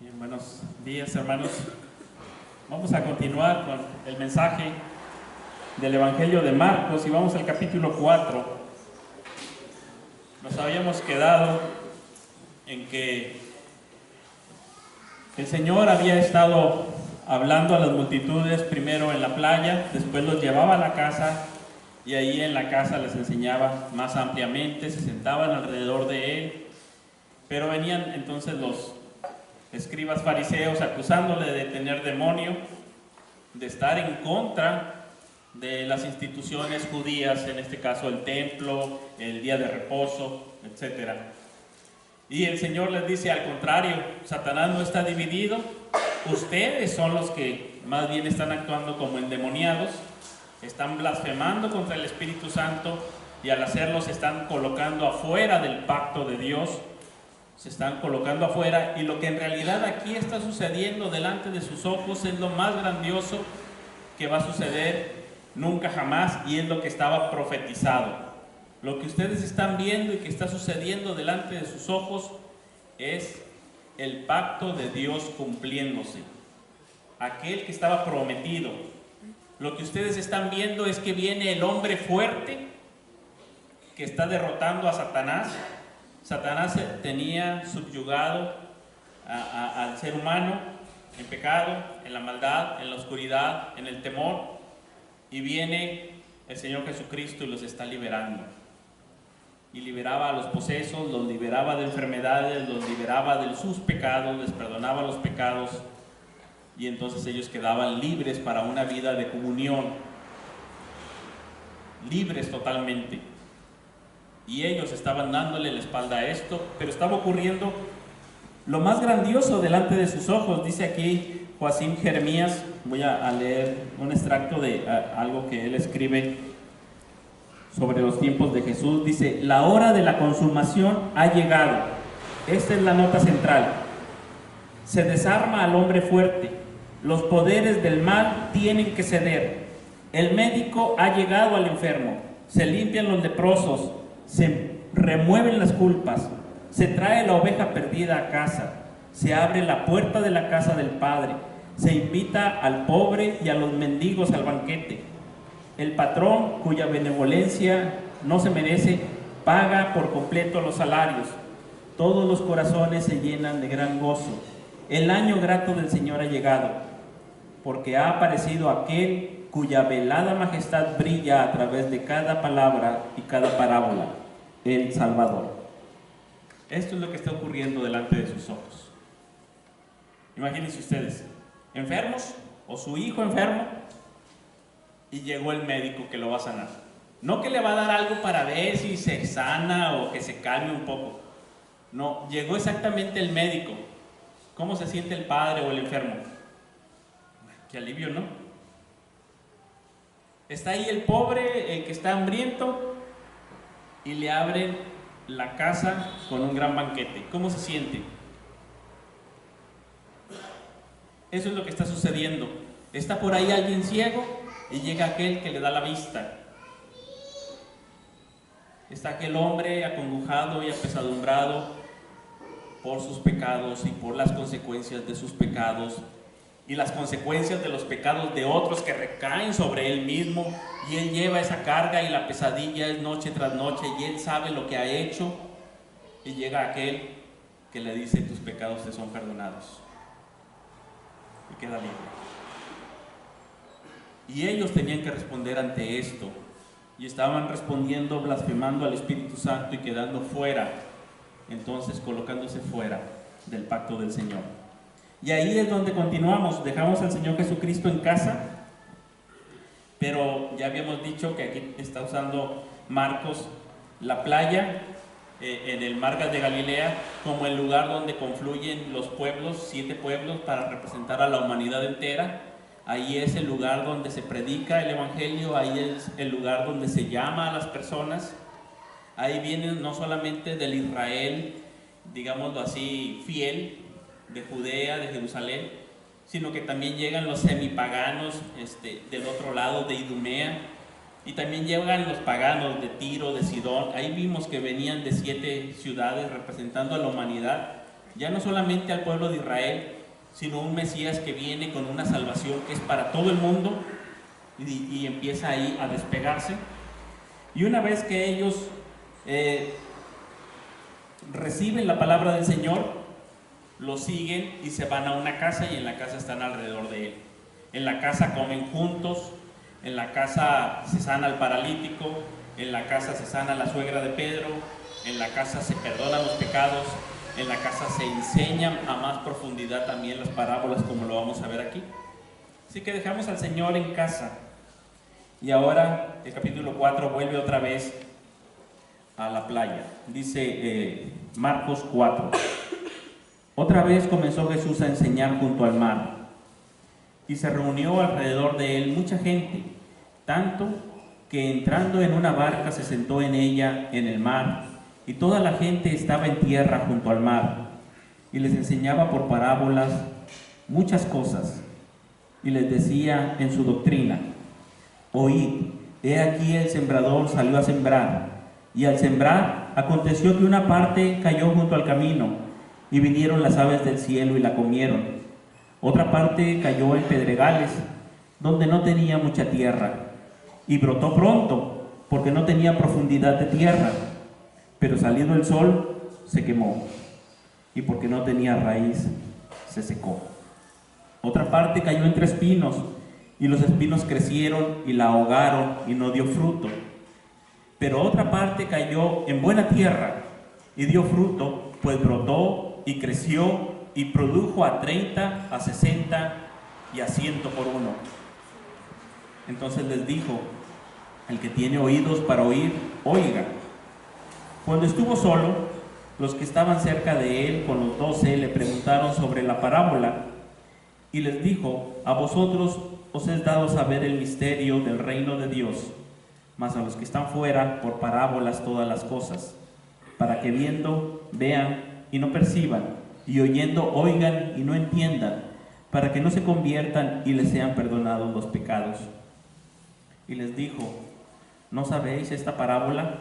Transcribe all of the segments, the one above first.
Bien, buenos días, hermanos. Vamos a continuar con el mensaje del Evangelio de Marcos y vamos al capítulo 4. Nos habíamos quedado en que el Señor había estado hablando a las multitudes primero en la playa, después los llevaba a la casa y ahí en la casa les enseñaba más ampliamente, se sentaban alrededor de Él, pero venían entonces los escribas fariseos acusándole de tener demonio, de estar en contra de las instituciones judías, en este caso el templo, el día de reposo, etc. Y el Señor les dice, al contrario, Satanás no está dividido, ustedes son los que más bien están actuando como endemoniados, están blasfemando contra el Espíritu Santo y al hacerlo se están colocando afuera del pacto de Dios, se están colocando afuera, y lo que en realidad aquí está sucediendo delante de sus ojos es lo más grandioso que va a suceder nunca jamás, y es lo que estaba profetizado. Lo que ustedes están viendo y que está sucediendo delante de sus ojos es el pacto de Dios cumpliéndose, aquel que estaba prometido. Lo que ustedes están viendo es que viene el hombre fuerte que está derrotando a Satanás. Satanás tenía subyugado al ser humano en pecado, en la maldad, en la oscuridad, en el temor, y viene el Señor Jesucristo y los está liberando. Y liberaba a los posesos, los liberaba de enfermedades, los liberaba de sus pecados, les perdonaba los pecados, y entonces ellos quedaban libres para una vida de comunión, libres totalmente. Y ellos estaban dándole la espalda a esto, pero estaba ocurriendo lo más grandioso delante de sus ojos. Dice aquí Joacim Jeremías, voy a leer un extracto de algo que él escribe sobre los tiempos de Jesús. Dice, la hora de la consumación ha llegado. Esta es la nota central. Se desarma al hombre fuerte. Los poderes del mal tienen que ceder. El médico ha llegado al enfermo. Se limpian los leprosos. Se remueven las culpas, se trae la oveja perdida a casa, se abre la puerta de la casa del Padre, se invita al pobre y a los mendigos al banquete. El patrón, cuya benevolencia no se merece, paga por completo los salarios. Todos los corazones se llenan de gran gozo. El año grato del Señor ha llegado, porque ha aparecido aquel cuya velada majestad brilla a través de cada palabra y cada parábola, el Salvador. Esto es lo que está ocurriendo delante de sus ojos. Imagínense ustedes, enfermos o su hijo enfermo, y llegó el médico que lo va a sanar. No que le va a dar algo para ver si se sana o que se calme un poco. No, llegó exactamente el médico. ¿Cómo se siente el padre o el enfermo? Qué alivio, ¿no? Está ahí el pobre, el que está hambriento, y le abren la casa con un gran banquete. ¿Cómo se siente? Eso es lo que está sucediendo. Está por ahí alguien ciego y llega aquel que le da la vista. Está aquel hombre acongojado y apesadumbrado por sus pecados y por las consecuencias de sus pecados, y las consecuencias de los pecados de otros que recaen sobre él mismo, y él lleva esa carga y la pesadilla es noche tras noche, y él sabe lo que ha hecho, y llega aquel que le dice, tus pecados te son perdonados, y queda libre. Y ellos tenían que responder ante esto, y estaban respondiendo blasfemando al Espíritu Santo y quedando fuera, entonces colocándose fuera del pacto del Señor. Y ahí es donde continuamos. Dejamos al Señor Jesucristo en casa, pero ya habíamos dicho que aquí está usando Marcos la playa en el Mar de Galilea como el lugar donde confluyen los pueblos, 7 pueblos, para representar a la humanidad entera. Ahí es el lugar donde se predica el Evangelio, ahí es el lugar donde se llama a las personas. Ahí vienen no solamente del Israel, digámoslo así, fiel, de Judea, de Jerusalén, sino que también llegan los semipaganos del otro lado de Idumea, y también llegan los paganos de Tiro, de Sidón. Ahí vimos que venían de 7 ciudades representando a la humanidad, ya no solamente al pueblo de Israel, sino un Mesías que viene con una salvación que es para todo el mundo, y empieza ahí a despegarse. Y una vez que ellos reciben la palabra del Señor, lo siguen y se van a una casa, y en la casa están alrededor de él. En la casa comen juntos, en la casa se sana al paralítico, en la casa se sana la suegra de Pedro, en la casa se perdonan los pecados, en la casa se enseñan a más profundidad también las parábolas, como lo vamos a ver aquí. Así que dejamos al Señor en casa. Y ahora el capítulo 4 vuelve otra vez a la playa. Dice Marcos 4. Otra vez comenzó Jesús a enseñar junto al mar, y se reunió alrededor de él mucha gente, tanto que entrando en una barca se sentó en ella en el mar, y toda la gente estaba en tierra junto al mar, y les enseñaba por parábolas muchas cosas, y les decía en su doctrina: oíd, he aquí el sembrador salió a sembrar, y al sembrar aconteció que una parte cayó junto al camino, y vinieron las aves del cielo y la comieron. Otra parte cayó en pedregales, donde no tenía mucha tierra, y brotó pronto, porque no tenía profundidad de tierra, pero salido el sol se quemó, y porque no tenía raíz se secó. Otra parte cayó entre espinos, y los espinos crecieron y la ahogaron, y no dio fruto. Pero otra parte cayó en buena tierra, y dio fruto, pues brotó y creció, y produjo a 30, a 60 y a 100 por uno. Entonces les dijo: el que tiene oídos para oír, oiga. Cuando estuvo solo, los que estaban cerca de él con los 12 le preguntaron sobre la parábola, y les dijo: a vosotros os es dado saber el misterio del reino de Dios, mas a los que están fuera por parábolas todas las cosas, para que viendo vean y no perciban, y oyendo oigan y no entiendan, para que no se conviertan y les sean perdonados los pecados. Y les dijo: ¿no sabéis esta parábola?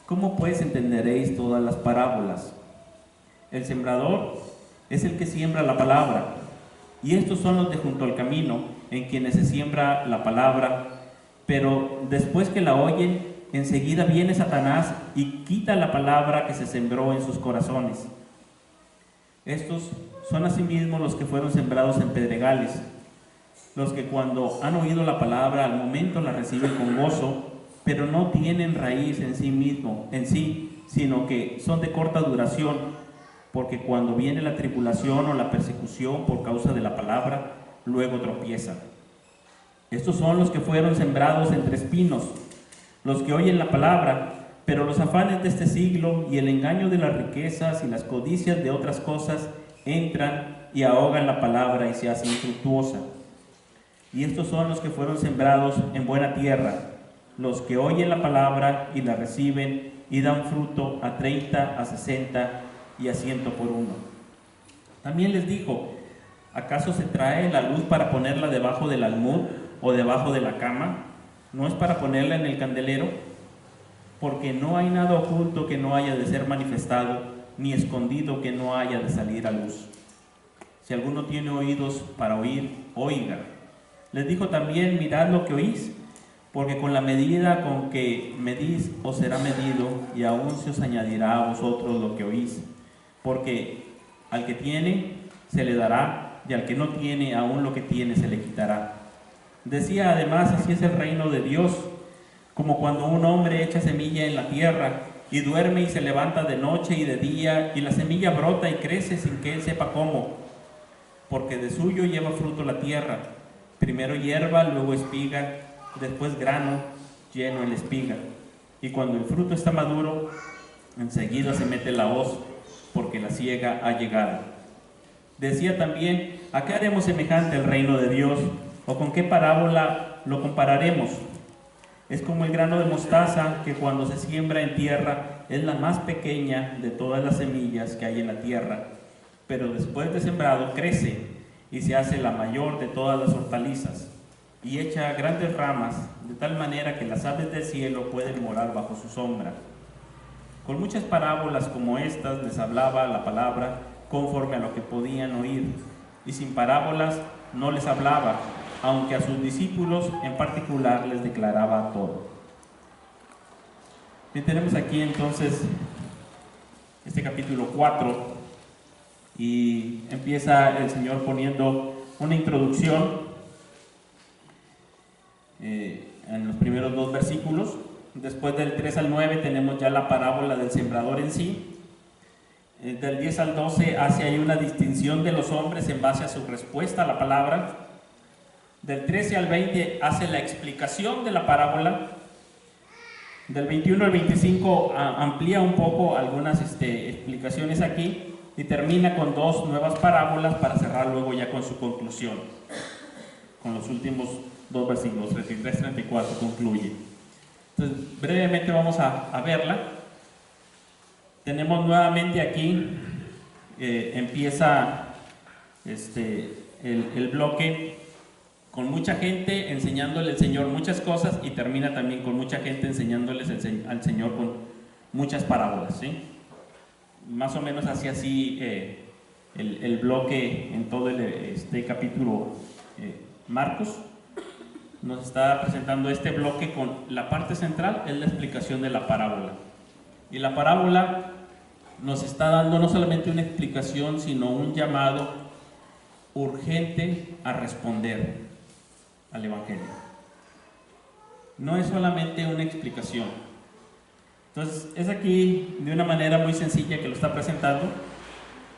¿Cómo pues entenderéis todas las parábolas? El sembrador es el que siembra la palabra, y estos son los de junto al camino, en quienes se siembra la palabra, pero después que la oyen, enseguida viene Satanás y quita la palabra que se sembró en sus corazones. Estos son asimismo los que fueron sembrados en pedregales, los que cuando han oído la palabra al momento la reciben con gozo, pero no tienen raíz en sí, sino que son de corta duración, porque cuando viene la tribulación o la persecución por causa de la palabra, luego tropiezan. Estos son los que fueron sembrados entre espinos, los que oyen la palabra, pero los afanes de este siglo y el engaño de las riquezas y las codicias de otras cosas entran y ahogan la palabra y se hace infructuosa. Y estos son los que fueron sembrados en buena tierra, los que oyen la palabra y la reciben y dan fruto a 30, a 60 y a 100 por uno. También les dijo: ¿acaso se trae la luz para ponerla debajo del almud o debajo de la cama? ¿No es para ponerla en el candelero? Porque no hay nada oculto que no haya de ser manifestado, ni escondido que no haya de salir a luz. Si alguno tiene oídos para oír, oiga. Les dijo también: mirad lo que oís, porque con la medida con que medís os será medido, y aún se os añadirá a vosotros lo que oís. Porque al que tiene se le dará, y al que no tiene, aún lo que tiene se le quitará. Decía además: así es el reino de Dios, como cuando un hombre echa semilla en la tierra, y duerme y se levanta de noche y de día, y la semilla brota y crece sin que él sepa cómo, porque de suyo lleva fruto la tierra, primero hierba, luego espiga, después grano lleno en la espiga, y cuando el fruto está maduro, enseguida se mete la hoz, porque la siega ha llegado. Decía también: ¿a qué haremos semejante el reino de Dios? ¿O con qué parábola lo compararemos? Es como el grano de mostaza, que cuando se siembra en tierra es la más pequeña de todas las semillas que hay en la tierra, pero después de sembrado crece y se hace la mayor de todas las hortalizas, y echa grandes ramas, de tal manera que las aves del cielo pueden morar bajo su sombra. Con muchas parábolas como estas les hablaba la palabra conforme a lo que podían oír. y sin parábolas no les hablaba, aunque a sus discípulos en particular les declaraba todo. Bien, tenemos aquí entonces este capítulo 4 y empieza el Señor poniendo una introducción en los primeros 2 versículos. Después del 3 al 9 tenemos ya la parábola del sembrador en sí. Del 10 al 12 hace ahí una distinción de los hombres en base a su respuesta a la palabra. Del 13 al 20 hace la explicación de la parábola. Del 21 al 25 amplía un poco algunas explicaciones aquí y termina con 2 nuevas parábolas para cerrar luego ya con su conclusión. Con los últimos 2 versículos, 33 y 34, concluye. Entonces, brevemente vamos a verla. Tenemos nuevamente aquí, empieza el bloque con mucha gente enseñándole al Señor muchas cosas y termina también con mucha gente enseñándoles al Señor con muchas parábolas, ¿sí? Más o menos así el bloque en todo este capítulo. Marcos nos está presentando este bloque con la parte central, es la explicación de la parábola. Y la parábola nos está dando no solamente una explicación, sino un llamado urgente a responder al Evangelio. No es solamente una explicación. Entonces, es aquí de una manera muy sencilla que lo está presentando.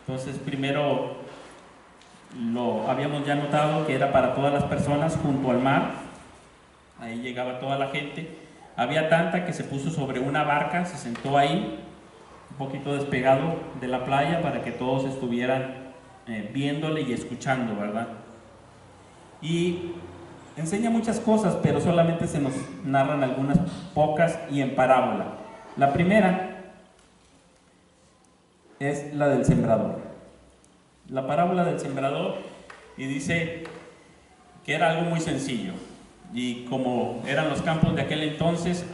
Entonces, primero lo habíamos ya notado que era para todas las personas junto al mar. Ahí llegaba toda la gente. Había tanta que se puso sobre una barca, se sentó ahí, un poquito despegado de la playa para que todos estuvieran viéndole y escuchando, ¿verdad? Y enseña muchas cosas, pero solamente se nos narran algunas pocas y en parábola. La primera es la del sembrador. La parábola del sembrador, y dice que era algo muy sencillo. Y como eran los campos de aquel entonces,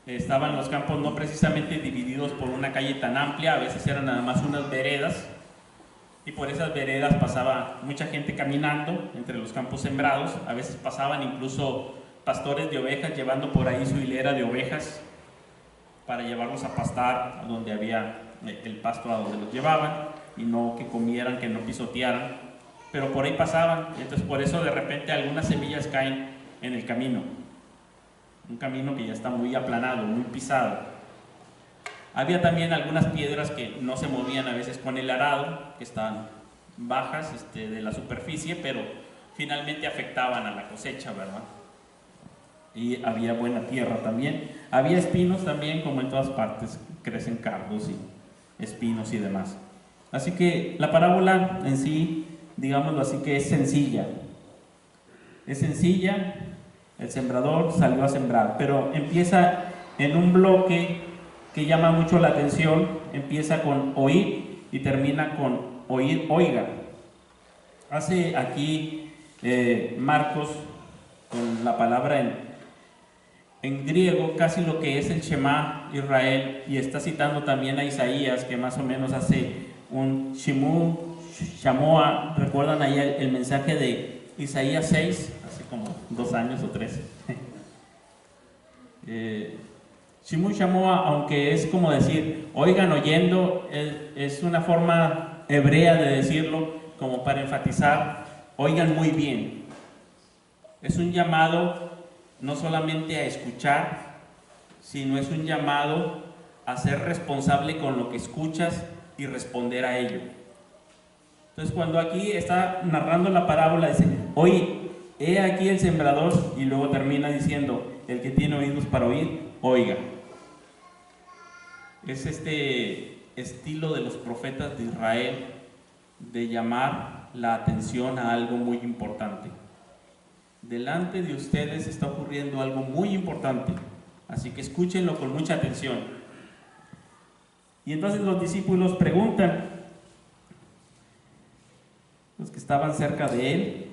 estaban los campos no precisamente divididos por una calle tan amplia, a veces eran nada más unas veredas, y por esas veredas pasaba mucha gente caminando entre los campos sembrados. A veces pasaban incluso pastores de ovejas llevando por ahí su hilera de ovejas para llevarlos a pastar a donde había el pasto, a donde los llevaban, y no que comieran, que no pisotearan, pero por ahí pasaban. Entonces por eso de repente algunas semillas caen en el camino, un camino que ya está muy aplanado, muy pisado. Había también algunas piedras que no se movían a veces con el arado, que estaban bajas de la superficie, pero finalmente afectaban a la cosecha, ¿verdad? Y había buena tierra también. Había espinos también, como en todas partes, crecen cardos y espinos y demás. Así que la parábola en sí, digámoslo así, que es sencilla. Es sencilla, el sembrador salió a sembrar, pero empieza en un bloque que llama mucho la atención. Empieza con oír y termina con oír, oiga. Hace aquí Marcos con la palabra en griego casi lo que es el Shema Israel, y está citando también a Isaías, que más o menos hace un Shimu, Shamoa. ¿Recuerdan ahí el mensaje de Isaías 6? Hace como 2 años o 3. Shimu Shamoa, aunque es como decir oigan oyendo, es una forma hebrea de decirlo, como para enfatizar, oigan muy bien. Es un llamado no solamente a escuchar, sino es un llamado a ser responsable con lo que escuchas y responder a ello. Entonces, cuando aquí está narrando la parábola, dice, oye, he aquí el sembrador, y luego termina diciendo, el que tiene oídos para oír, oiga. Es este estilo de los profetas de Israel de llamar la atención a algo muy importante. Delante de ustedes está ocurriendo algo muy importante, así que escúchenlo con mucha atención. Y entonces los discípulos preguntan, los que estaban cerca de él,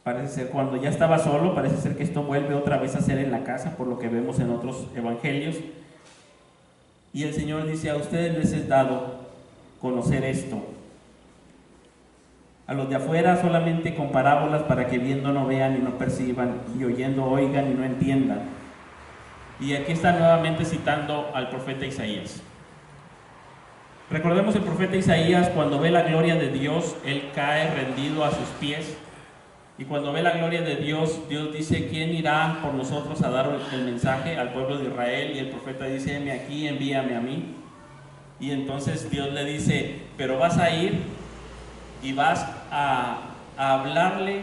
parece ser cuando ya estaba solo, parece ser que esto vuelve otra vez a ser en la casa, por lo que vemos en otros evangelios. Y el Señor dice, a ustedes les he dado conocer esto. A los de afuera solamente con parábolas para que viendo no vean y no perciban, y oyendo oigan y no entiendan. Y aquí está nuevamente citando al profeta Isaías. Recordemos el profeta Isaías, cuando ve la gloria de Dios, él cae rendido a sus pies. Y cuando ve la gloria de Dios, Dios dice: ¿quién irá por nosotros a dar el mensaje al pueblo de Israel? Y el profeta dice: heme aquí, envíame a mí. Y entonces Dios le dice: pero vas a ir y vas a hablarle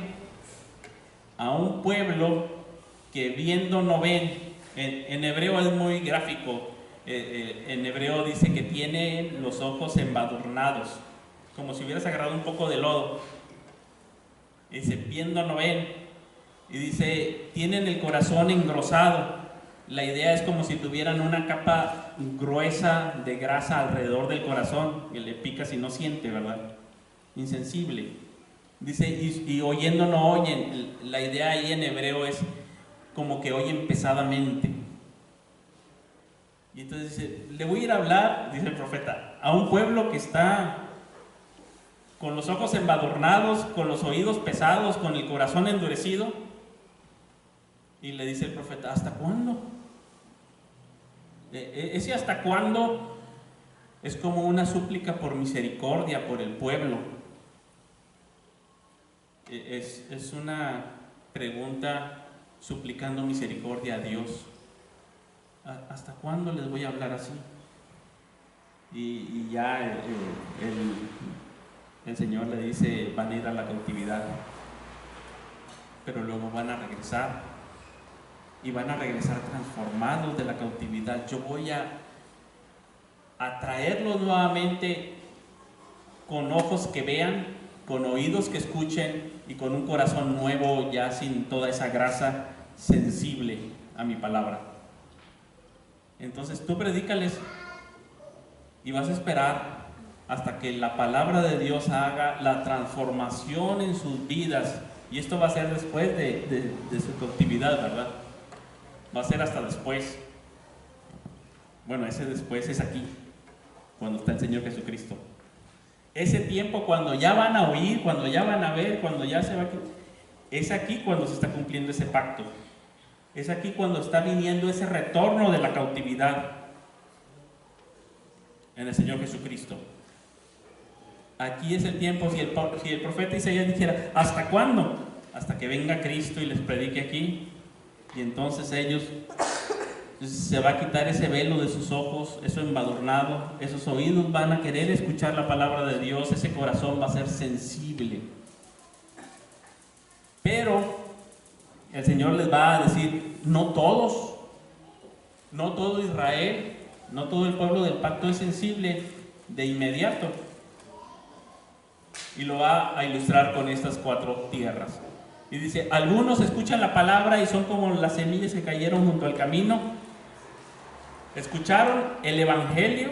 a un pueblo que viendo no ven. En hebreo es muy gráfico. En hebreo dice que tiene los ojos embadurnados, como si hubieras agarrado un poco de lodo. Dice: viendo no ven. Y dice: tienen el corazón engrosado. La idea es como si tuvieran una capa gruesa de grasa alrededor del corazón, que le pica si no siente, ¿verdad? Insensible. Dice: y oyendo no oyen. La idea ahí en hebreo es como que oyen pesadamente. Y entonces dice: le voy a ir a hablar, dice el profeta, a un pueblo que está con los ojos embadurnados, con los oídos pesados, con el corazón endurecido. Y le dice el profeta: ¿hasta cuándo? Ese hasta cuándo es como una súplica por misericordia por el pueblo. Es una pregunta suplicando misericordia a Dios. ¿Hasta cuándo les voy a hablar así? Y ya el Señor le dice: van a ir a la cautividad, pero luego van a regresar, y van a regresar transformados de la cautividad. Yo voy a traerlos nuevamente con ojos que vean, con oídos que escuchen y con un corazón nuevo, ya sin toda esa grasa, sensible a mi palabra. Entonces tú predícales y vas a esperar hasta que la palabra de Dios haga la transformación en sus vidas. Y esto va a ser después de su cautividad, ¿verdad? Va a ser hasta después. Bueno, ese después es aquí, cuando está el Señor Jesucristo. Ese tiempo cuando ya van a oír, cuando ya van a ver, cuando ya se va a... es aquí cuando se está cumpliendo ese pacto. Es aquí cuando está viniendo ese retorno de la cautividad en el Señor Jesucristo. Aquí es el tiempo. Si el profeta Isaías dijera: ¿hasta cuándo? Hasta que venga Cristo y les predique aquí. Y entonces ellos, se va a quitar ese velo de sus ojos, eso embadurnado, esos oídos van a querer escuchar la palabra de Dios, ese corazón va a ser sensible. Pero el Señor les va a decir: no todos, no todo Israel, no todo el pueblo del pacto es sensible de inmediato. Y lo va a ilustrar con estas 4 tierras. Y dice: algunos escuchan la palabra y son como las semillas que cayeron junto al camino. Escucharon el evangelio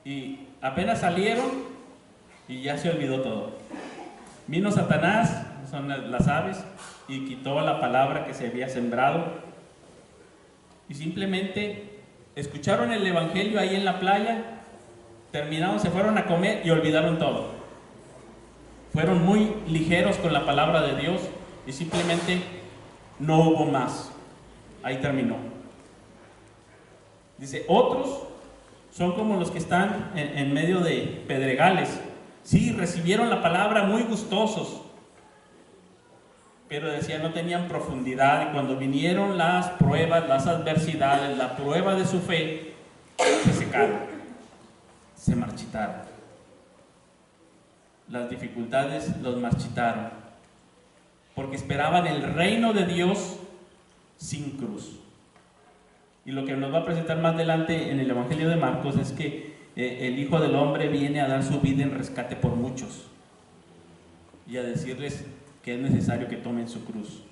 y apenas salieron y ya se olvidó todo. Vino Satanás, son las aves, y quitó la palabra que se había sembrado. Y simplemente escucharon el evangelio ahí en la playa, terminaron, se fueron a comer y olvidaron todo. Fueron muy ligeros con la palabra de Dios y simplemente no hubo más. Ahí terminó. Dice: otros son como los que están en medio de pedregales. Sí, recibieron la palabra muy gustosos, pero decía, no tenían profundidad. Y cuando vinieron las pruebas, las adversidades, la prueba de su fe, se secaron, se marchitaron. Las dificultades los marchitaron, porque esperaban el reino de Dios sin cruz. Y lo que nos va a presentar más adelante en el Evangelio de Marcos es que el Hijo del Hombre viene a dar su vida en rescate por muchos y a decirles que es necesario que tomen su cruz.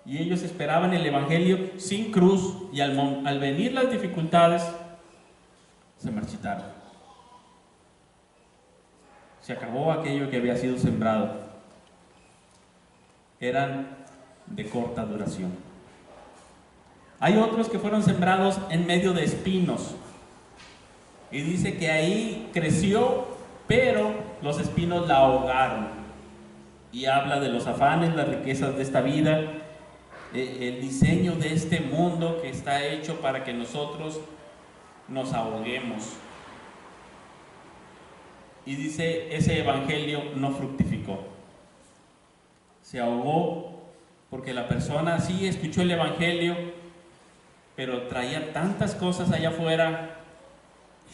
Y ellos esperaban el Evangelio sin cruz, y al venir las dificultades se marchitaron. Se acabó aquello que había sido sembrado. Eran de corta duración. Hay otros que fueron sembrados en medio de espinos. Y dice que ahí creció, pero los espinos la ahogaron. Y habla de los afanes, las riquezas de esta vida, el diseño de este mundo que está hecho para que nosotros nos ahoguemos. Y dice, ese evangelio no fructificó. Se ahogó porque la persona sí escuchó el evangelio, pero traía tantas cosas allá afuera,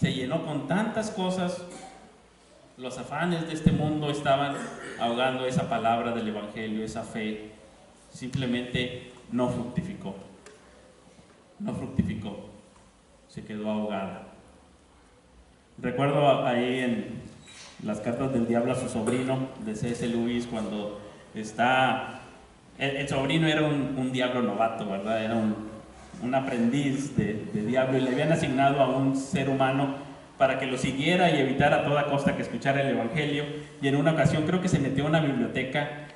se llenó con tantas cosas, los afanes de este mundo estaban ahogando esa palabra del evangelio, esa fe. Simplemente no fructificó. No fructificó. Se quedó ahogada. Recuerdo ahí en las cartas del diablo a su sobrino, de C.S. Lewis, cuando está... El sobrino era un diablo novato, ¿verdad? Era un aprendiz de diablo, y le habían asignado a un ser humano para que lo siguiera y evitara a toda costa que escuchara el evangelio. Y en una ocasión creo que se metió a una biblioteca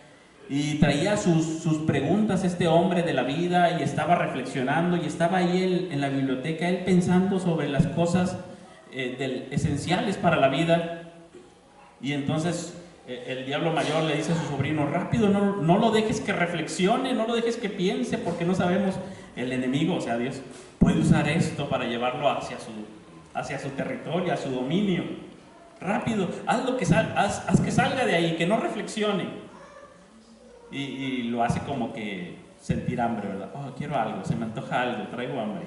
y traía sus preguntas este hombre de la vida, y estaba reflexionando, y estaba ahí en la biblioteca él pensando sobre las cosas esenciales para la vida. Y entonces el diablo mayor le dice a su sobrino: rápido, no lo dejes que reflexione, no lo dejes que piense, porque no sabemos, el enemigo, o sea Dios, puede usar esto para llevarlo hacia su territorio, a su dominio. Rápido, haz que salga de ahí, que no reflexione. Y lo hace como que sentir hambre, ¿verdad? Oh, quiero algo, se me antoja algo, traigo hambre.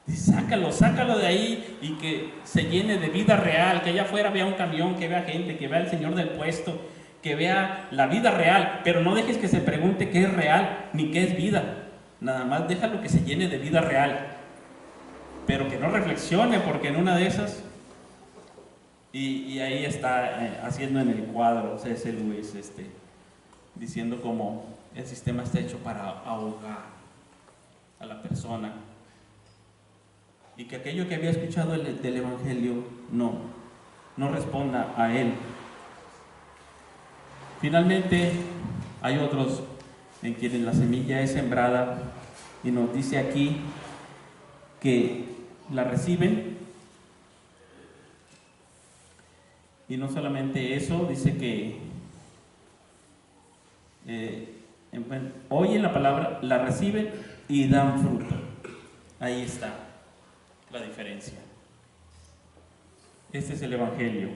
Dice, sácalo de ahí, y que se llene de vida real, que allá afuera vea un camión, que vea gente, que vea el señor del puesto, que vea la vida real. Pero no dejes que se pregunte qué es real, ni qué es vida. Nada más déjalo que se llene de vida real, pero que no reflexione, porque en una de esas... Y ahí está haciendo en el cuadro C.S. Lewis, diciendo cómo el sistema está hecho para ahogar a la persona, y que aquello que había escuchado del evangelio no responda a él. Finalmente hay otros en quienes la semilla es sembrada, y nos dice aquí que la reciben. Y no solamente eso, dice que oyen la palabra, la reciben y dan fruto. Ahí está la diferencia. Este es el evangelio.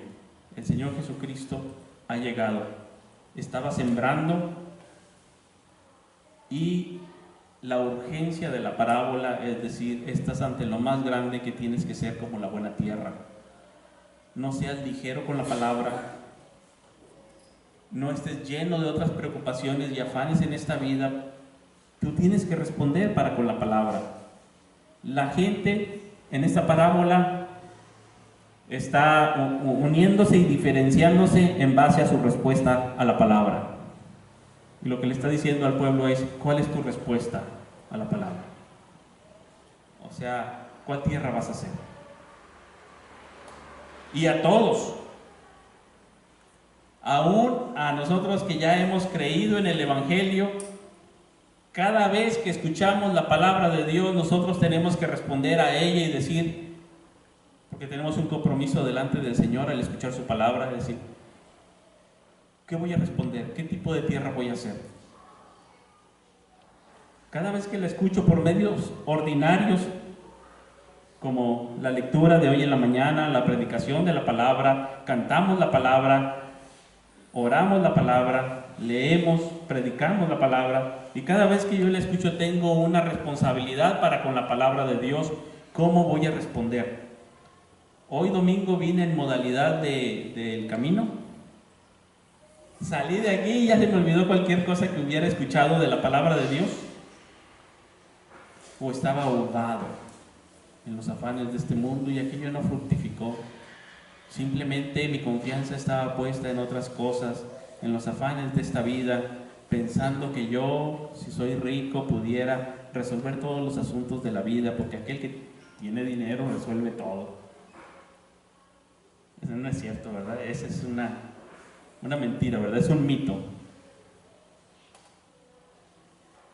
El Señor Jesucristo ha llegado, estaba sembrando, y la urgencia de la parábola es decir, estás ante lo más grande, que tienes que ser como la buena tierra. No seas ligero con la palabra, no estés lleno de otras preocupaciones y afanes en esta vida. Tú tienes que responder para con la palabra. La gente en esta parábola está uniéndose y diferenciándose en base a su respuesta a la palabra. Y lo que le está diciendo al pueblo es: ¿cuál es tu respuesta a la palabra? O sea, ¿cuál tierra vas a hacer? Y a todos, aún a nosotros que ya hemos creído en el evangelio, cada vez que escuchamos la palabra de Dios, nosotros tenemos que responder a ella y decir, porque tenemos un compromiso delante del Señor al escuchar su palabra, es decir, ¿qué voy a responder? ¿Qué tipo de tierra voy a hacer? Cada vez que la escucho por medios ordinarios, como la lectura de hoy en la mañana, la predicación de la palabra, cantamos la palabra, oramos la palabra, leemos, predicamos la palabra, y cada vez que yo la escucho tengo una responsabilidad para con la palabra de Dios. ¿Cómo voy a responder? Hoy domingo vine en modalidad del camino, salí de aquí y ya se me olvidó cualquier cosa que hubiera escuchado de la palabra de Dios, o estaba ahogado en los afanes de este mundo y aquello no fructificó. Simplemente mi confianza estaba puesta en otras cosas, en los afanes de esta vida, pensando que yo, si soy rico, pudiera resolver todos los asuntos de la vida, porque aquel que tiene dinero resuelve todo. Eso no es cierto, ¿verdad? Esa es una mentira, ¿verdad? Es un mito.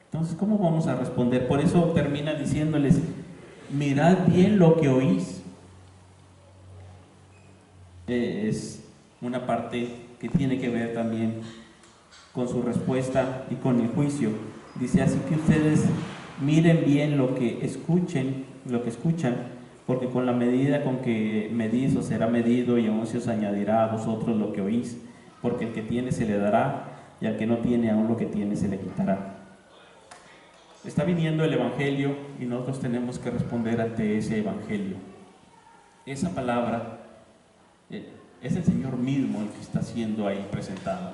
Entonces, ¿cómo vamos a responder? Por eso termina diciéndoles: mirad bien lo que oís. Es una parte que tiene que ver también con su respuesta y con el juicio. Dice, así que ustedes miren bien lo que escuchan, porque con la medida con que medís os será medido, y aún se os añadirá a vosotros lo que oís, porque el que tiene se le dará, y al que no tiene, aún lo que tiene se le quitará. Está viniendo el Evangelio y nosotros tenemos que responder ante ese Evangelio. Esa palabra es el Señor mismo el que está siendo ahí presentado.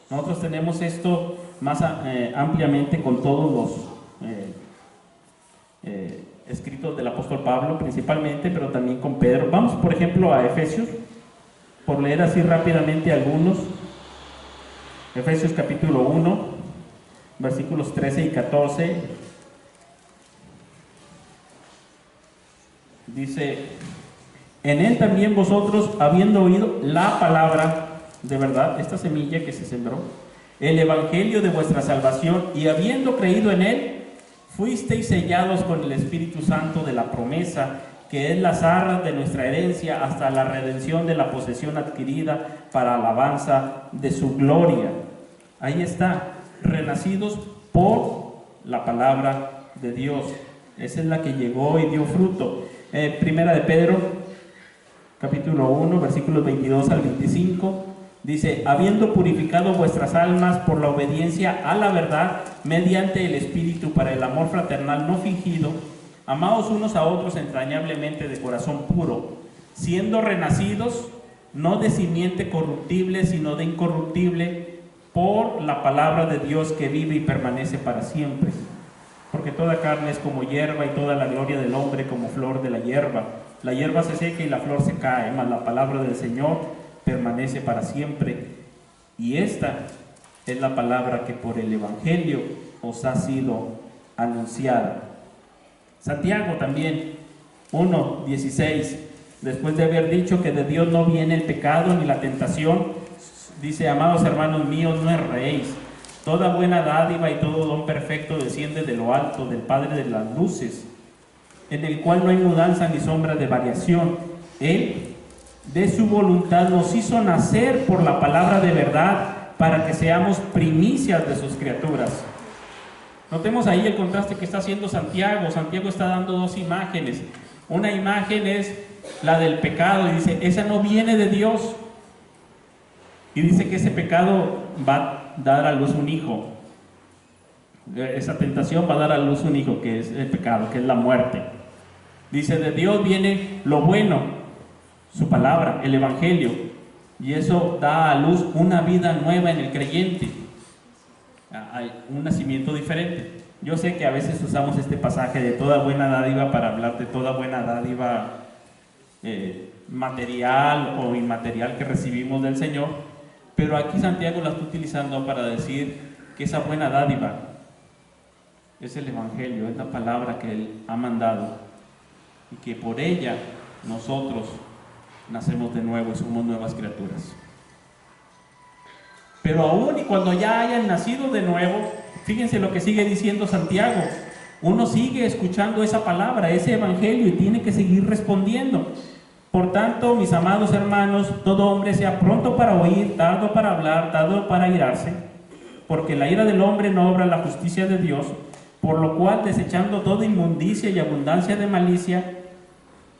Nosotros tenemos esto más ampliamente con todos los escritos del apóstol Pablo principalmente, pero también con Pedro. Vamos por ejemplo a Efesios, por leer así rápidamente algunos. Efesios capítulo 1, versículos 13 y 14. Dice, en él también vosotros, habiendo oído la palabra de verdad, esta semilla que se sembró, el evangelio de vuestra salvación, y habiendo creído en él, fuisteis sellados con el Espíritu Santo de la promesa, que es las arras de nuestra herencia hasta la redención de la posesión adquirida para alabanza de su gloria. Ahí está, renacidos por la palabra de Dios. Esa es la que llegó y dio fruto. Primera de Pedro, capítulo 1, versículos 22 al 25. Dice, habiendo purificado vuestras almas por la obediencia a la verdad, mediante el Espíritu para el amor fraternal no fingido, amaos unos a otros entrañablemente de corazón puro, siendo renacidos, no de simiente corruptible, sino de incorruptible, por la palabra de Dios que vive y permanece para siempre. Porque toda carne es como hierba, y toda la gloria del hombre como flor de la hierba. La hierba se seca y la flor se cae, mas la palabra del Señor permanece para siempre. Y esta es la palabra que por el Evangelio os ha sido anunciada. Santiago también, 1:16, después de haber dicho que de Dios no viene el pecado ni la tentación, dice, amados hermanos míos, no erréis. Toda buena dádiva y todo don perfecto desciende de lo alto, del Padre de las luces, en el cual no hay mudanza ni sombra de variación. Él, de su voluntad, nos hizo nacer por la palabra de verdad, para que seamos primicias de sus criaturas. Notemos ahí el contraste que está haciendo Santiago. Santiago está dando dos imágenes. Una imagen es la del pecado, y dice, esa no viene de Dios. Y dice que ese pecado va a dar a luz un hijo. Esa tentación va a dar a luz un hijo, que es el pecado, que es la muerte. Dice, de Dios viene lo bueno, su palabra, el Evangelio, y eso da a luz una vida nueva en el creyente. Hay un nacimiento diferente. Yo sé que a veces usamos este pasaje de toda buena dádiva para hablar de toda buena dádiva material o inmaterial que recibimos del Señor, pero aquí Santiago la está utilizando para decir que esa buena dádiva es el Evangelio, es la palabra que Él ha mandado, y que por ella nosotros nacemos de nuevo y somos nuevas criaturas. Pero aún y cuando ya hayan nacido de nuevo, fíjense lo que sigue diciendo Santiago. Uno sigue escuchando esa palabra, ese Evangelio, y tiene que seguir respondiendo. Por tanto, mis amados hermanos, todo hombre sea pronto para oír, tardo para hablar, tardo para irarse, porque la ira del hombre no obra la justicia de Dios. Por lo cual, desechando toda inmundicia y abundancia de malicia,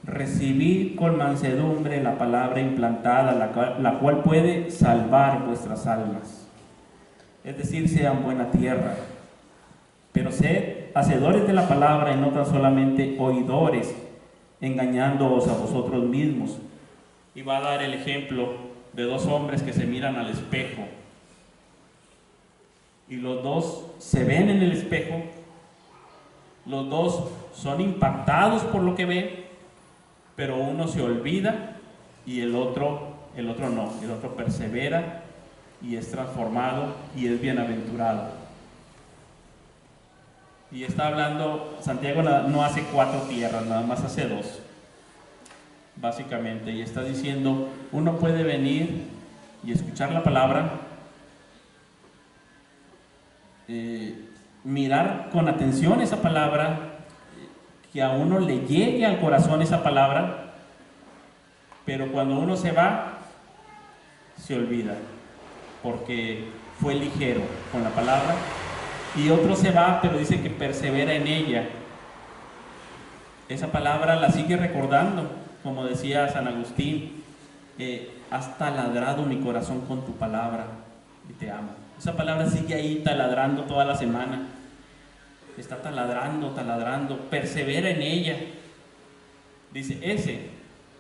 recibid con mansedumbre la palabra implantada, la cual puede salvar vuestras almas. Es decir, sean buena tierra, pero sed hacedores de la palabra y no tan solamente oidores, engañándoos a vosotros mismos. Y va a dar el ejemplo de dos hombres que se miran al espejo, y los dos se ven en el espejo, los dos son impactados por lo que ven, pero uno se olvida y el otro no, el otro persevera y es transformado y es bienaventurado. Y está hablando, Santiago no hace 4 tierras, nada más hace 2, básicamente, y está diciendo, uno puede venir y escuchar la palabra, mirar con atención esa palabra, que a uno le llegue al corazón esa palabra, pero cuando uno se va, se olvida porque fue ligero con la palabra, y otro se va, pero dice que persevera en ella. Esa palabra la sigue recordando, como decía San Agustín, has taladrado mi corazón con tu palabra y te amo. Esa palabra sigue ahí taladrando toda la semana, está taladrando, persevera en ella. Dice, ese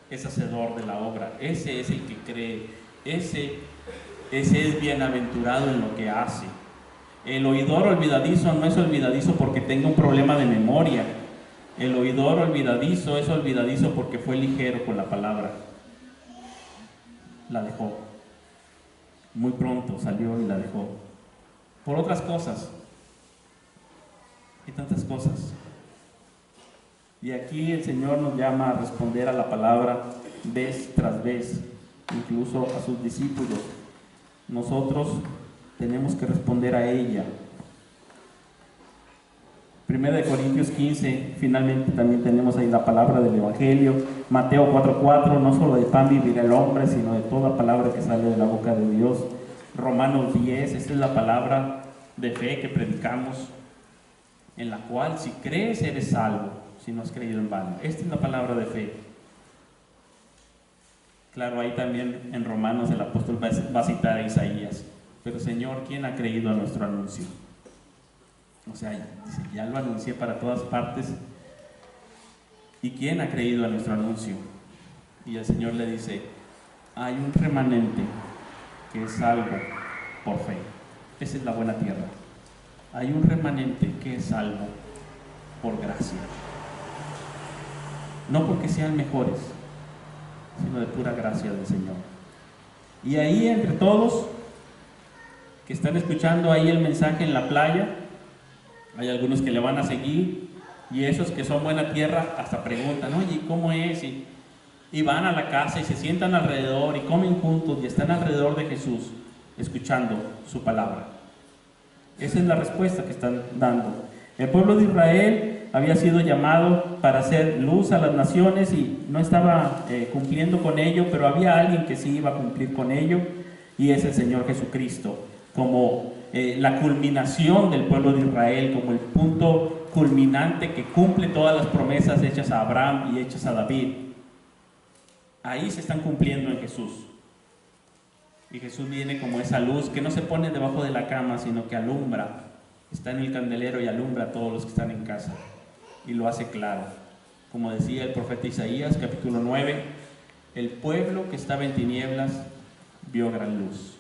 es hacedor de la obra, ese es el que cree, ese es bienaventurado en lo que hace. El oidor olvidadizo no es olvidadizo porque tenga un problema de memoria. El oidor olvidadizo es olvidadizo porque fue ligero con la palabra. La dejó. Muy pronto salió y la dejó. Por otras cosas. Y tantas cosas. Y aquí el Señor nos llama a responder a la palabra vez tras vez, incluso a sus discípulos. Nosotros tenemos que responder a ella. 1 Corintios 15, finalmente también tenemos ahí la palabra del Evangelio. Mateo 4:4, no solo de pan vivirá el hombre, sino de toda palabra que sale de la boca de Dios. Romanos 10, esta es la palabra de fe que predicamos, en la cual si crees eres salvo, si no has creído en vano. Esta es la palabra de fe. Claro, ahí también en Romanos el apóstol va a citar a Isaías. Pero Señor, ¿quién ha creído a nuestro anuncio? O sea, ya lo anuncié para todas partes. ¿Y quién ha creído a nuestro anuncio? Y el Señor le dice, hay un remanente que es salvo por fe. Esa es la buena tierra. Hay un remanente que es salvo por gracia. No porque sean mejores, sino de pura gracia del Señor. Y ahí entre todos que están escuchando ahí el mensaje en la playa, hay algunos que le van a seguir, y esos que son buena tierra hasta preguntan, oye, ¿cómo es? Y van a la casa y se sientan alrededor y comen juntos y están alrededor de Jesús escuchando su palabra. Esa es la respuesta que están dando. El pueblo de Israel había sido llamado para hacer luz a las naciones y no estaba cumpliendo con ello, pero había alguien que sí iba a cumplir con ello, y es el Señor Jesucristo, como la culminación del pueblo de Israel, como el punto culminante que cumple todas las promesas hechas a Abraham y hechas a David. Ahí se están cumpliendo en Jesús. Y Jesús viene como esa luz que no se pone debajo de la cama, sino que alumbra, está en el candelero y alumbra a todos los que están en casa, y lo hace claro. Como decía el profeta Isaías, capítulo 9, el pueblo que estaba en tinieblas vio gran luz.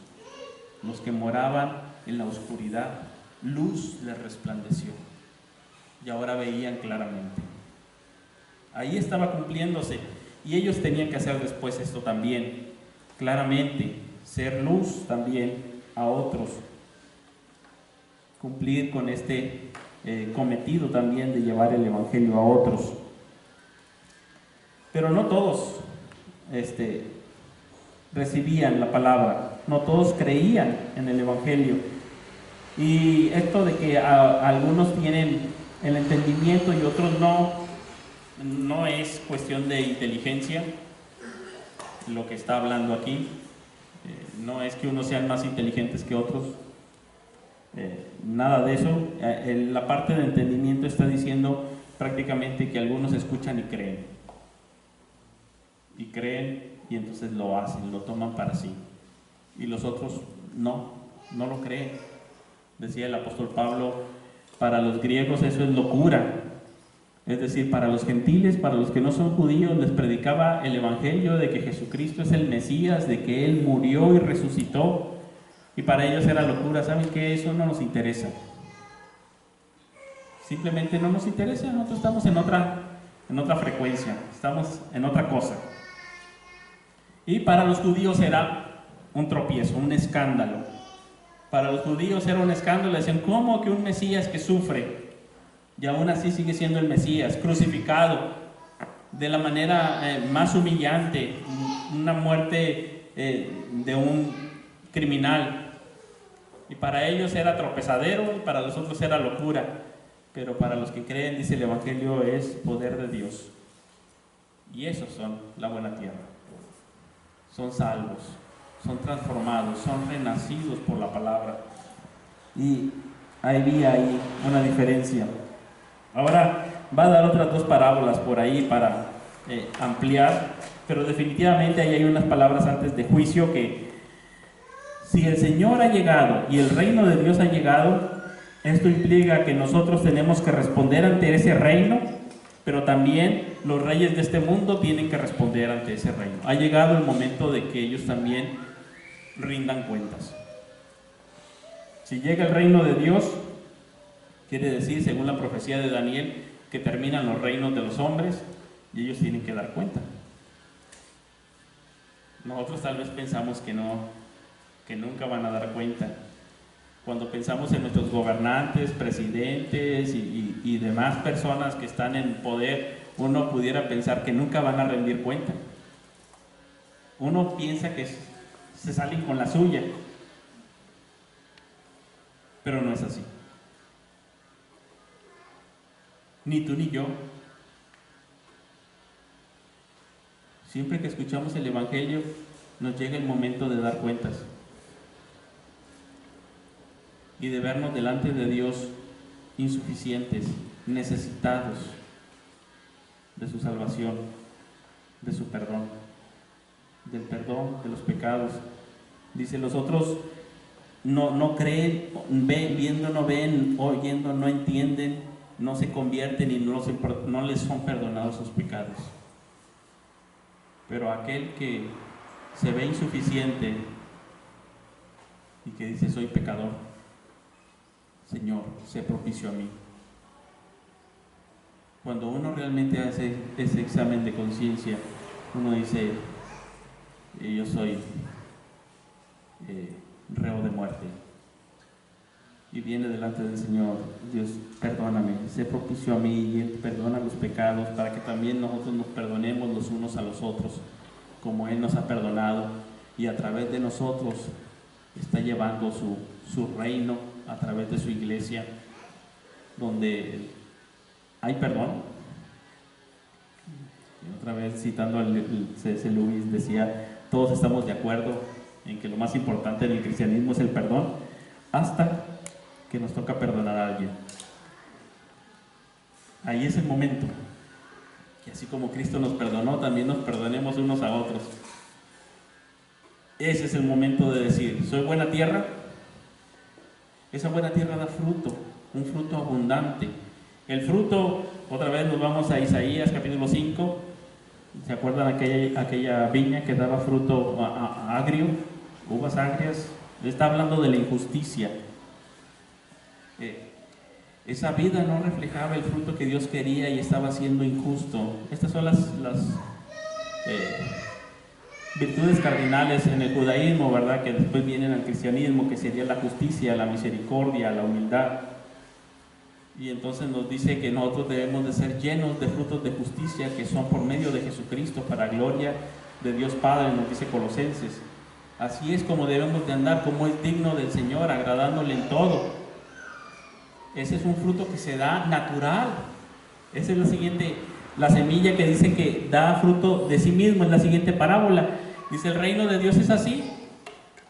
Los que moraban en la oscuridad, luz les resplandeció, y ahora veían claramente. Ahí estaba cumpliéndose, y ellos tenían que hacer después esto también, claramente, ser luz también a otros, cumplir con este cometido también de llevar el Evangelio a otros. Pero no todos recibían la palabra, no todos creían en el Evangelio. Y esto de que algunos tienen el entendimiento y otros no es cuestión de inteligencia lo que está hablando aquí. No es que unos sean más inteligentes que otros, nada de eso. La parte de entendimiento está diciendo prácticamente que algunos escuchan y creen, y entonces lo hacen, lo toman para sí, y los otros no lo creen. Decía el apóstol Pablo, para los griegos eso es locura, es decir, para los gentiles, para los que no son judíos, les predicaba el Evangelio de que Jesucristo es el Mesías, de que Él murió y resucitó, y para ellos era locura. ¿Saben qué? Eso no nos interesa. Simplemente no nos interesa. Nosotros estamos en otra frecuencia, estamos en otra cosa. Y para los judíos era un tropiezo, un escándalo. Para los judíos era un escándalo. Decían, ¿cómo que un Mesías que sufre? Y aún así sigue siendo el Mesías, crucificado de la manera más humillante, una muerte de un criminal. Y para ellos era tropezadero, y para los otros era locura. Pero para los que creen, dice el Evangelio, es poder de Dios. Y esos son la buena tierra. Son salvos. son transformados, son renacidos por la palabra. Y había ahí una diferencia. Ahora va a dar otras dos parábolas por ahí para ampliar, pero definitivamente ahí hay unas palabras antes de juicio que si el Señor ha llegado y el reino de Dios ha llegado, esto implica que nosotros tenemos que responder ante ese reino, pero también los reyes de este mundo tienen que responder ante ese reino. Ha llegado el momento de que ellos también rindan cuentas. Si llega el reino de Dios, quiere decir, según la profecía de Daniel, que terminan los reinos de los hombres y ellos tienen que dar cuenta. Nosotros tal vez pensamos que no, que nunca van a dar cuenta. Cuando pensamos en nuestros gobernantes, presidentes y demás personas que están en poder, uno pudiera pensar que nunca van a rendir cuenta. Uno piensa que se salen con la suya, pero no es así. Ni tú ni yo. Siempre que escuchamos el Evangelio, nos llega el momento de dar cuentas y de vernos delante de Dios insuficientes, necesitados de su salvación, de su perdón, del perdón de los pecados. Dice, los otros no creen, viendo no ven, oyendo no entienden, no se convierten y no les son perdonados sus pecados. Pero aquel que se ve insuficiente y que dice, soy pecador, Señor, sé propicio a mí. Cuando uno realmente hace ese examen de conciencia, uno dice, yo soy reo de muerte. Y viene delante del Señor, Dios, perdóname, sé propicio a mí, y Él perdona los pecados para que también nosotros nos perdonemos los unos a los otros, como Él nos ha perdonado, y a través de nosotros está llevando su reino, a través de su iglesia, donde hay perdón. Y otra vez, citando al C.S. Lewis, decía, todos estamos de acuerdo en que lo más importante en el cristianismo es el perdón, hasta que nos toca perdonar a alguien. Ahí es el momento que así como Cristo nos perdonó, también nos perdonemos unos a otros. Ese es el momento de decir, soy buena tierra. Esa buena tierra da fruto, un fruto abundante. El fruto, otra vez nos vamos a Isaías capítulo 5. ¿Se acuerdan aquella viña que daba fruto agrio, uvas agrias? Está hablando de la injusticia. Esa vida no reflejaba el fruto que Dios quería y estaba siendo injusto. Estas son las virtudes cardinales en el judaísmo, ¿verdad? Que después vienen al cristianismo, que sería la justicia, la misericordia, la humildad. Y entonces nos dice que nosotros debemos de ser llenos de frutos de justicia que son por medio de Jesucristo para gloria de Dios Padre, nos dice Colosenses. Así es como debemos de andar, como es digno del Señor, agradándole en todo. Ese es un fruto que se da natural. Esa es la semilla que dice que da fruto de sí mismo, es la siguiente parábola. Dice, el reino de Dios es así.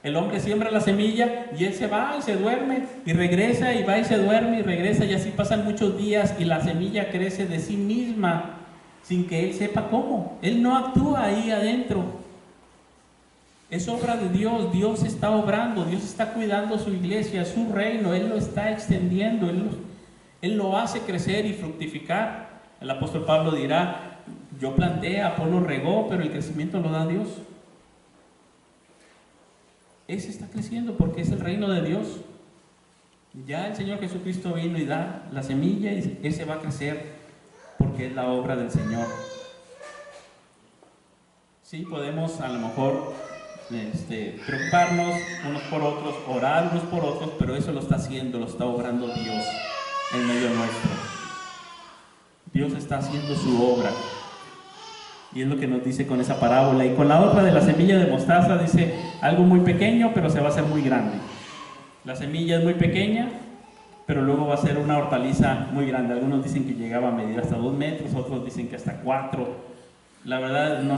El hombre siembra la semilla y él se va y se duerme y regresa y va y se duerme y regresa, y así pasan muchos días y la semilla crece de sí misma sin que él sepa cómo. Él no actúa ahí adentro. Es obra de Dios. Dios está obrando, Dios está cuidando su iglesia, su reino. Él lo está extendiendo, Él lo hace crecer y fructificar. El apóstol Pablo dirá, yo planté, Apolo regó, pero el crecimiento lo da Dios. Ese está creciendo porque es el reino de Dios. Ya el Señor Jesucristo vino y da la semilla y ese va a crecer porque es la obra del Señor. Sí, podemos a lo mejor preocuparnos unos por otros, orar unos por otros, pero eso lo está haciendo, lo está obrando Dios en medio nuestro. Dios está haciendo su obra. Y es lo que nos dice con esa parábola. Y con la otra de la semilla de mostaza dice algo muy pequeño, pero se va a hacer muy grande. La semilla es muy pequeña, pero luego va a ser una hortaliza muy grande. Algunos dicen que llegaba a medir hasta 2 metros, otros dicen que hasta 4. La verdad no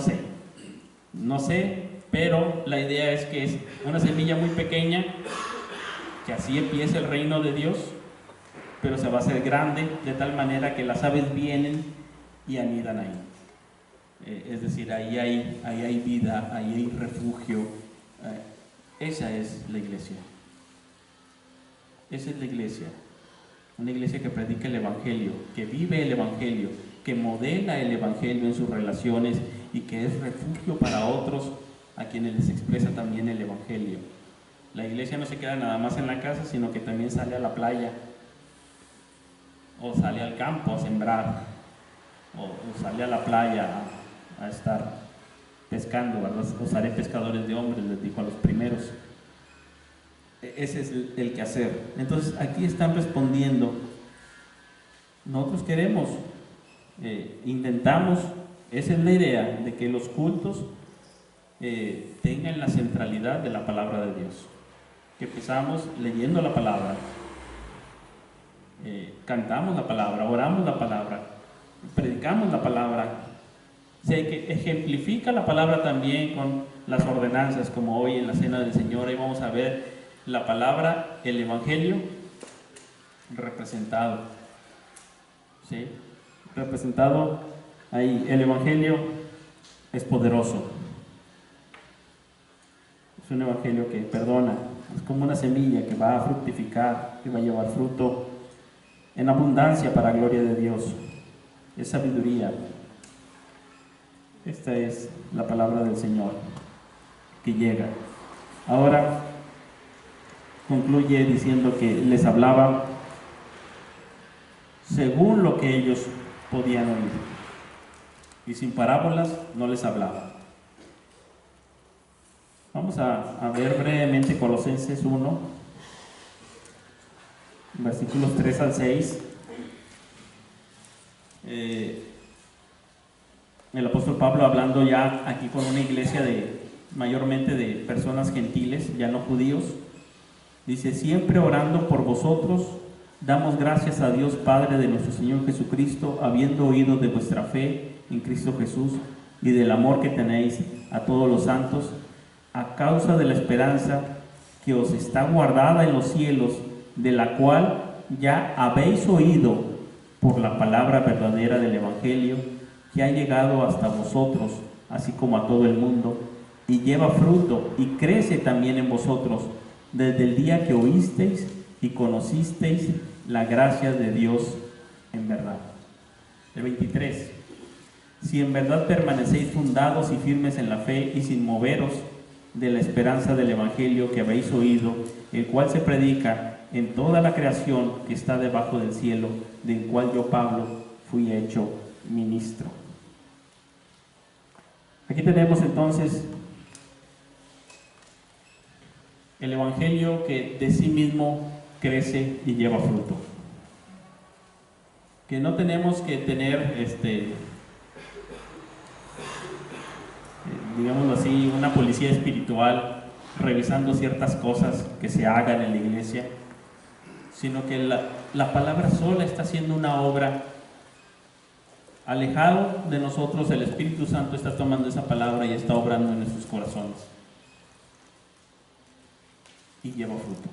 sé, pero la idea es que es una semilla muy pequeña, que así empieza el reino de Dios, pero se va a hacer grande de tal manera que las aves vienen y anidan ahí. Es decir, ahí hay vida, ahí hay refugio. Esa es la iglesia. Esa es la iglesia. Una iglesia que predica el Evangelio, que vive el Evangelio, que modela el Evangelio en sus relaciones y que es refugio para otros a quienes les expresa también el Evangelio. La iglesia no se queda nada más en la casa, sino que también sale a la playa, o sale al campo a sembrar, o sale a la playa a estar pescando, ¿verdad? Os haré pescadores de hombres, les dijo a los primeros. Ese es el quehacer. Entonces aquí están respondiendo. Nosotros queremos, intentamos, esa es la idea, de que los cultos tengan la centralidad de la palabra de Dios. Que empezamos leyendo la palabra, cantamos la palabra, oramos la palabra, predicamos la palabra. Se ejemplifica la palabra también con las ordenanzas, como hoy en la Cena del Señor. Ahí vamos a ver la palabra, el Evangelio representado, ¿sí? Representado ahí. El Evangelio es poderoso, es un Evangelio que perdona, es como una semilla que va a fructificar, que va a llevar fruto en abundancia para gloria de Dios. Es sabiduría. Esta es la palabra del Señor que llega. Ahora concluye diciendo que les hablaba según lo que ellos podían oír, y sin parábolas no les hablaba. Vamos a ver brevemente Colosenses 1, versículos 3 al 6. El apóstol Pablo, hablando ya aquí con una iglesia mayormente de personas gentiles, ya no judíos, dice: siempre orando por vosotros, damos gracias a Dios Padre de nuestro Señor Jesucristo, habiendo oído de vuestra fe en Cristo Jesús y del amor que tenéis a todos los santos, a causa de la esperanza que os está guardada en los cielos, de la cual ya habéis oído por la palabra verdadera del Evangelio, que ha llegado hasta vosotros, así como a todo el mundo, y lleva fruto y crece también en vosotros, desde el día que oísteis y conocisteis la gracia de Dios en verdad. El 23. Si en verdad permanecéis fundados y firmes en la fe y sin moveros de la esperanza del Evangelio que habéis oído, el cual se predica en toda la creación que está debajo del cielo, del cual yo, Pablo, fui hecho ministro. Aquí tenemos entonces el Evangelio que de sí mismo crece y lleva fruto. Que no tenemos que tener, digámoslo así, una policía espiritual revisando ciertas cosas que se hagan en la iglesia, sino que la palabra sola está haciendo una obra. Alejado de nosotros, el Espíritu Santo está tomando esa palabra y está obrando en nuestros corazones. Y lleva fruto.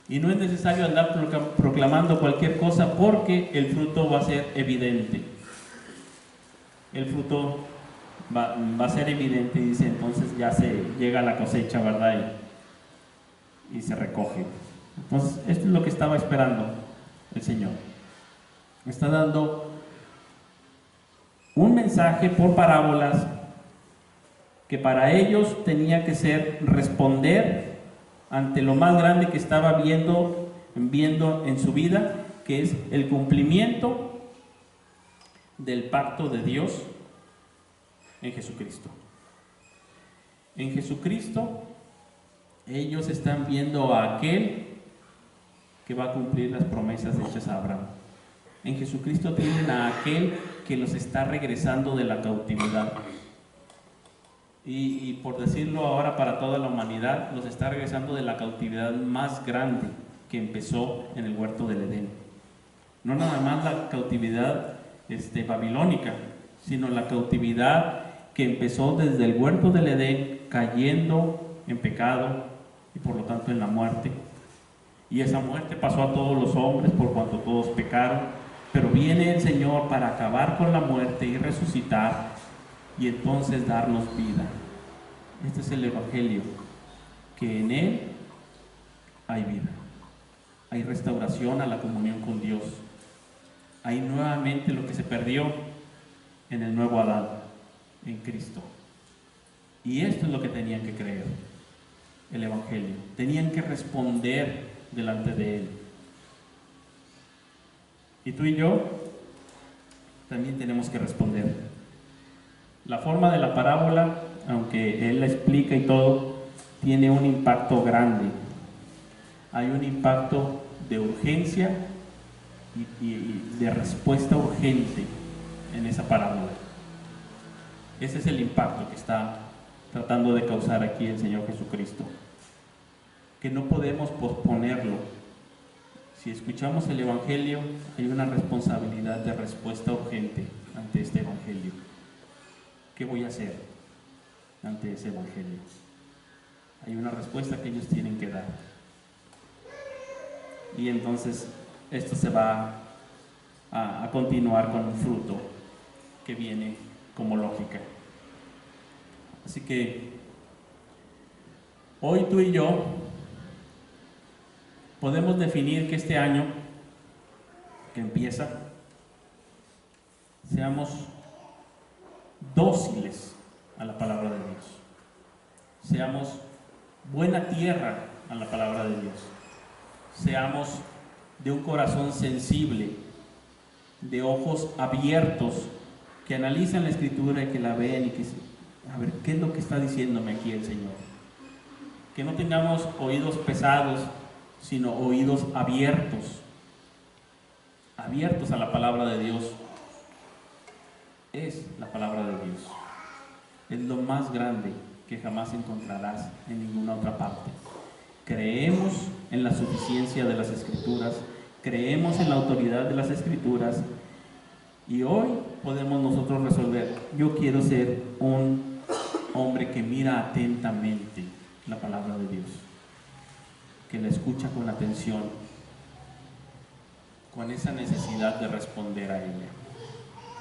Y no es necesario andar proclamando cualquier cosa, porque el fruto va a ser evidente. El fruto va a ser evidente, y dice, entonces ya se llega a la cosecha, ¿verdad? Y se recoge. Entonces, esto es lo que estaba esperando el Señor. Está dando un mensaje por parábolas que para ellos tenía que ser responder ante lo más grande que estaba viendo en su vida, que es el cumplimiento del pacto de Dios en Jesucristo. En Jesucristo ellos están viendo a aquel que va a cumplir las promesas hechas a Abraham. En Jesucristo tienen a aquel que los está regresando de la cautividad. Y por decirlo ahora para toda la humanidad, los está regresando de la cautividad más grande que empezó en el huerto del Edén. No nada más la cautividad babilónica, sino la cautividad que que empezó desde el huerto del Edén, cayendo en pecado y por lo tanto en la muerte. Y esa muerte pasó a todos los hombres por cuanto todos pecaron, pero viene el Señor para acabar con la muerte y resucitar y entonces darnos vida. Este es el Evangelio, que en Él hay vida, hay restauración a la comunión con Dios, hay nuevamente lo que se perdió en el nuevo Adán, en Cristo. Y esto es lo que tenían que creer, el Evangelio. Tenían que responder delante de Él. Y tú y yo también tenemos que responder. La forma de la parábola, aunque Él la explica y todo, tiene un impacto grande. Hay un impacto de urgencia y de respuesta urgente en esa parábola. Ese es el impacto que está tratando de causar aquí el Señor Jesucristo, que no podemos posponerlo. Si escuchamos el Evangelio, hay una responsabilidad de respuesta urgente ante este Evangelio. ¿Qué voy a hacer ante ese Evangelio? Hay una respuesta que ellos tienen que dar. Y entonces esto se va a continuar con un fruto que viene como lógica. Así que hoy tú y yo podemos definir que este año que empieza seamos dóciles a la palabra de Dios, seamos buena tierra a la palabra de Dios, seamos de un corazón sensible, de ojos abiertos, que analicen la Escritura y que la vean y que a ver qué es lo que está diciéndome aquí el Señor. Que no tengamos oídos pesados, sino oídos abiertos, abiertos a la palabra de Dios. Es la palabra de Dios, es lo más grande que jamás encontrarás en ninguna otra parte. Creemos en la suficiencia de las Escrituras, creemos en la autoridad de las Escrituras, y hoy podemos nosotros resolver: yo quiero ser un hombre que mira atentamente la palabra de Dios, que la escucha con atención, con esa necesidad de responder a ella.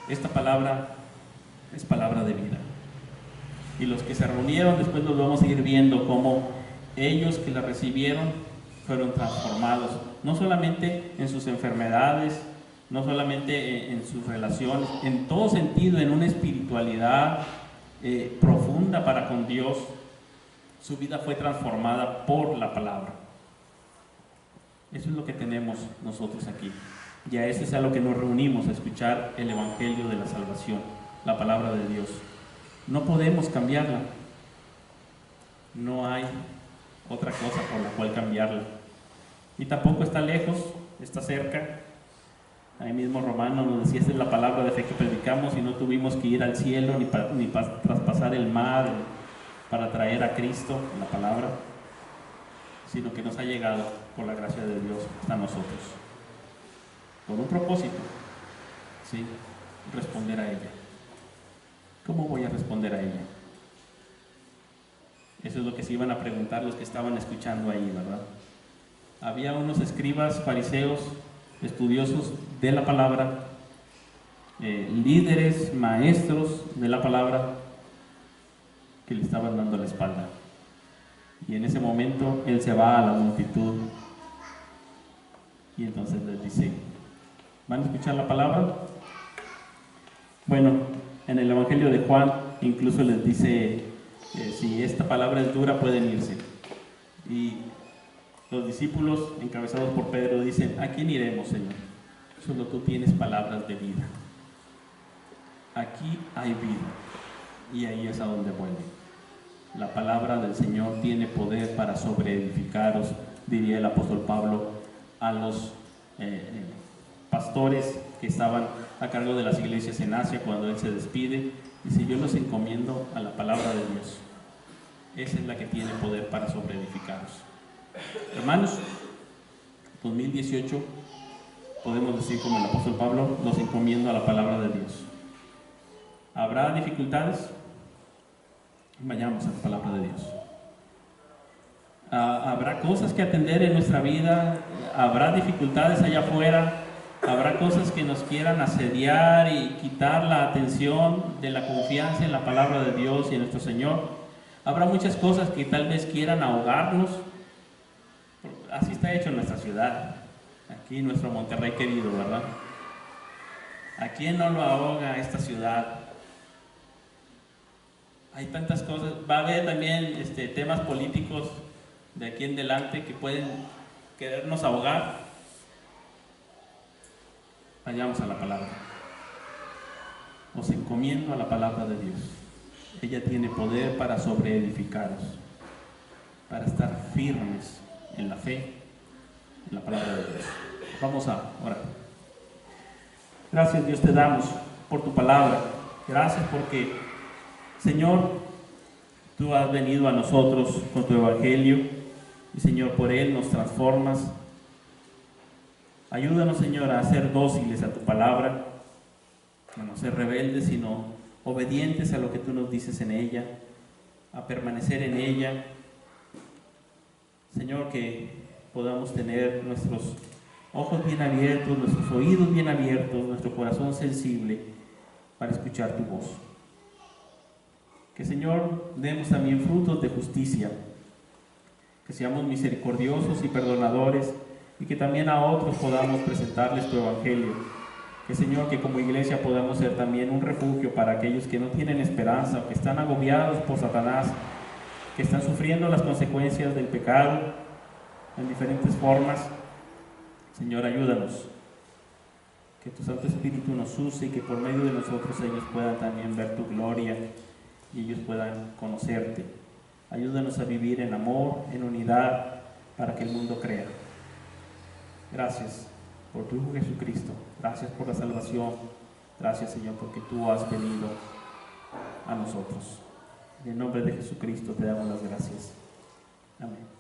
Esta palabra es palabra de vida. Y los que se reunieron, después los vamos a ir viendo cómo ellos que la recibieron fueron transformados, no solamente en sus enfermedades, no solamente en sus relaciones, en todo sentido, en una espiritualidad profunda para con Dios. Su vida fue transformada por la palabra. Eso es lo que tenemos nosotros aquí. Y a eso es a lo que nos reunimos, a escuchar el Evangelio de la salvación, la palabra de Dios. No podemos cambiarla. No hay otra cosa por la cual cambiarla. Y tampoco está lejos, está cerca. Ahí mismo Romano nos decía: esta es la palabra de fe que predicamos, y no tuvimos que ir al cielo ni traspasar el mar para traer a Cristo, la palabra, sino que nos ha llegado por la gracia de Dios hasta nosotros, con un propósito, ¿sí? Responder a ella. ¿Cómo voy a responder a ella? Eso es lo que se iban a preguntar los que estaban escuchando ahí, ¿verdad? Había unos escribas, fariseos, estudiosos de la palabra, líderes, maestros de la palabra, que le estaban dando la espalda. Y en ese momento Él se va a la multitud y entonces les dice: ¿van a escuchar la palabra? Bueno, en el Evangelio de Juan incluso les dice: si esta palabra es dura, pueden irse. Y los discípulos, encabezados por Pedro, dicen: ¿a quién iremos, Señor? Solo tú tienes palabras de vida. Aquí hay vida, y ahí es a donde vuelve. La palabra del Señor tiene poder para sobreedificaros, diría el apóstol Pablo a los pastores que estaban a cargo de las iglesias en Asia cuando Él se despide. Dice: yo los encomiendo a la palabra de Dios. Esa es la que tiene poder para sobreedificaros. Hermanos, 2018 podemos decir como el apóstol Pablo: los encomiendo a la palabra de Dios. ¿Habrá dificultades? Vayamos a la palabra de Dios. Habrá cosas que atender en nuestra vida, habrá dificultades allá afuera, habrá cosas que nos quieran asediar y quitar la atención de la confianza en la palabra de Dios y en nuestro Señor. Habrá muchas cosas que tal vez quieran ahogarnos. Así está hecho en nuestra ciudad, aquí en nuestro Monterrey querido, ¿verdad? ¿A quién no lo ahoga esta ciudad? Hay tantas cosas. Va a haber también temas políticos de aquí en adelante que pueden querernos ahogar. Vayamos a la palabra. Os encomiendo a la palabra de Dios. Ella tiene poder para sobreedificaros, para estar firmes en la fe, en la palabra de Dios. Vamos a orar. Gracias, Dios, te damos por tu palabra. Gracias porque, Señor, tú has venido a nosotros con tu evangelio y, Señor, por él nos transformas. Ayúdanos, Señor, a ser dóciles a tu palabra, a no ser rebeldes, sino obedientes a lo que tú nos dices en ella, a permanecer en ella. Señor, que podamos tener nuestros ojos bien abiertos, nuestros oídos bien abiertos, nuestro corazón sensible para escuchar tu voz. Que, Señor, demos también frutos de justicia, que seamos misericordiosos y perdonadores, y que también a otros podamos presentarles tu evangelio. Que, Señor, que como iglesia podamos ser también un refugio para aquellos que no tienen esperanza, que están agobiados por Satanás, que están sufriendo las consecuencias del pecado en diferentes formas. Señor, ayúdanos, que tu Santo Espíritu nos use y que por medio de nosotros ellos puedan también ver tu gloria y ellos puedan conocerte. Ayúdanos a vivir en amor, en unidad, para que el mundo crea. Gracias por tu Hijo Jesucristo. Gracias por la salvación. Gracias, Señor, porque tú has venido a nosotros. En el nombre de Jesucristo te damos las gracias. Amén.